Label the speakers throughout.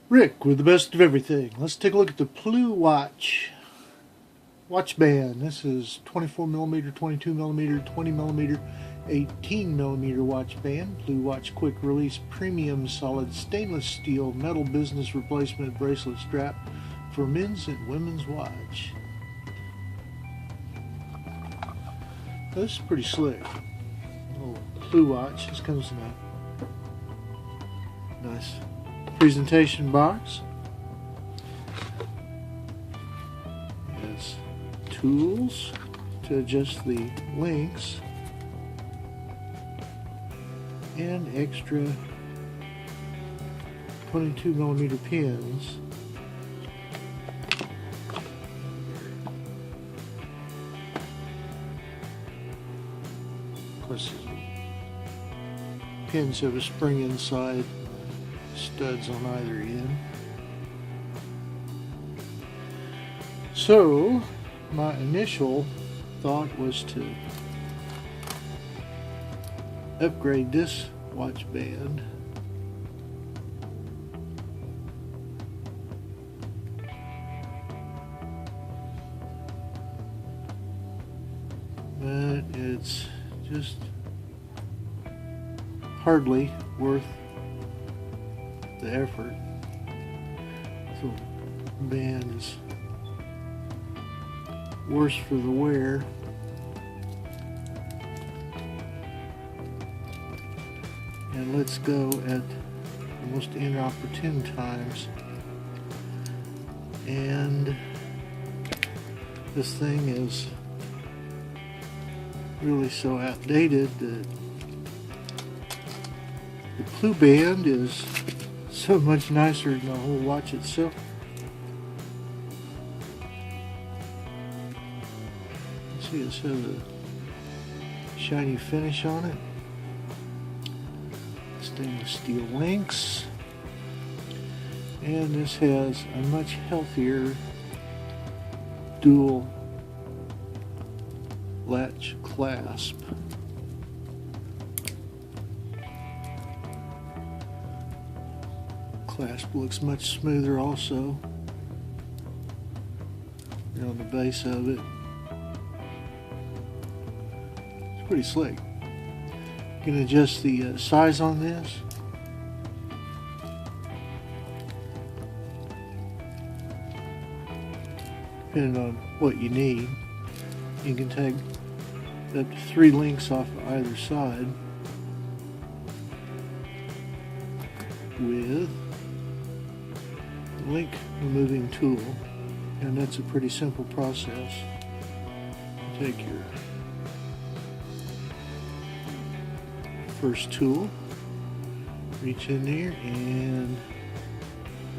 Speaker 1: Rick with the best of everything. Let's take a look at the PluWatch watch band. This is 24mm, 22mm, 20mm, 18mm watch band. PluWatch quick release premium solid stainless steel metal business replacement bracelet strap for men's and women's watch. This is pretty slick. Little PluWatch. This comes in a nice presentation box. It has tools to adjust the links and extra 22mm pins. Of course, pins have a spring inside, studs on either end. So my initial thought was to upgrade this watch band but it's just hardly worth the effort. So the band is worse for the wear. And let's go at the most inopportune times. And this thing is really so outdated that the Plu band is so much nicer than the whole watch itself. See, it has a shiny finish on it. Stainless steel links. And this has a much healthier dual latch clasp. Clasp looks much smoother also on the base of it. It's pretty slick. You can adjust the size on this. Depending on what you need. You can take up to 3 links off of either side with link removing tool, and that's a pretty simple process. Take your first tool, reach in there and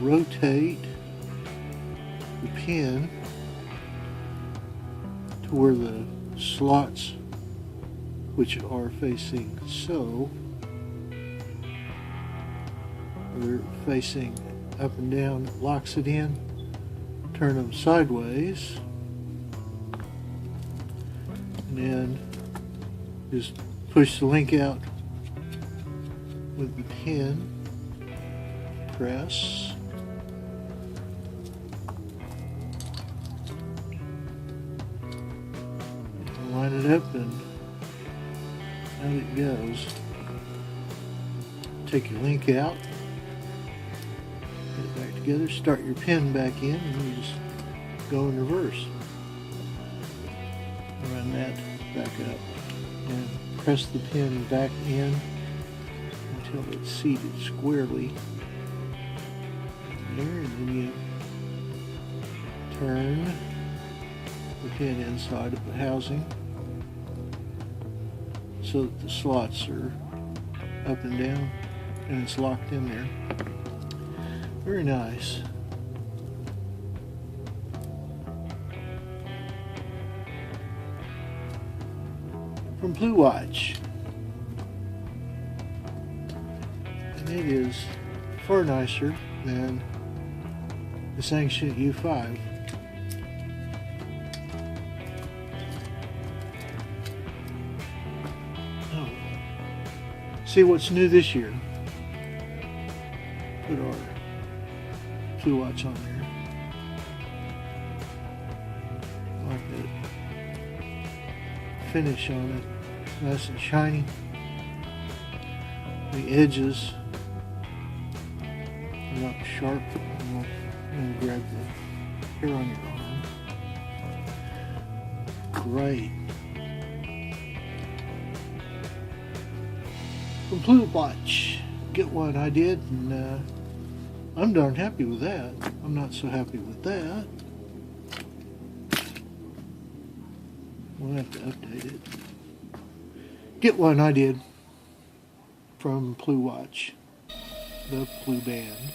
Speaker 1: rotate the pin to where the slots, which are facing so, they're facing up and down, locks it in. Turn them sideways, and then just push the link out with the pin, press, and line it up, and out it goes. Take your link out, put it back together, start your pin back in, and you just go in reverse. Run that back up and press the pin back in until it's seated squarely there, and then you turn the pin inside of the housing so that the slots are up and down and it's locked in there. Very nice. From PluWatch. And it is far nicer than the Sanction U5. Oh. See what's new this year. Put our PluWatch on there. Like the finish on it, nice and shiny. The edges are not sharp. I'm going to grab the hair on your arm. Great. From PluWatch. Get one, I did, and I'm darn happy with that. I'm not so happy with that. We'll have to update it. Get one, I did. From PluWatch. The Plu Band.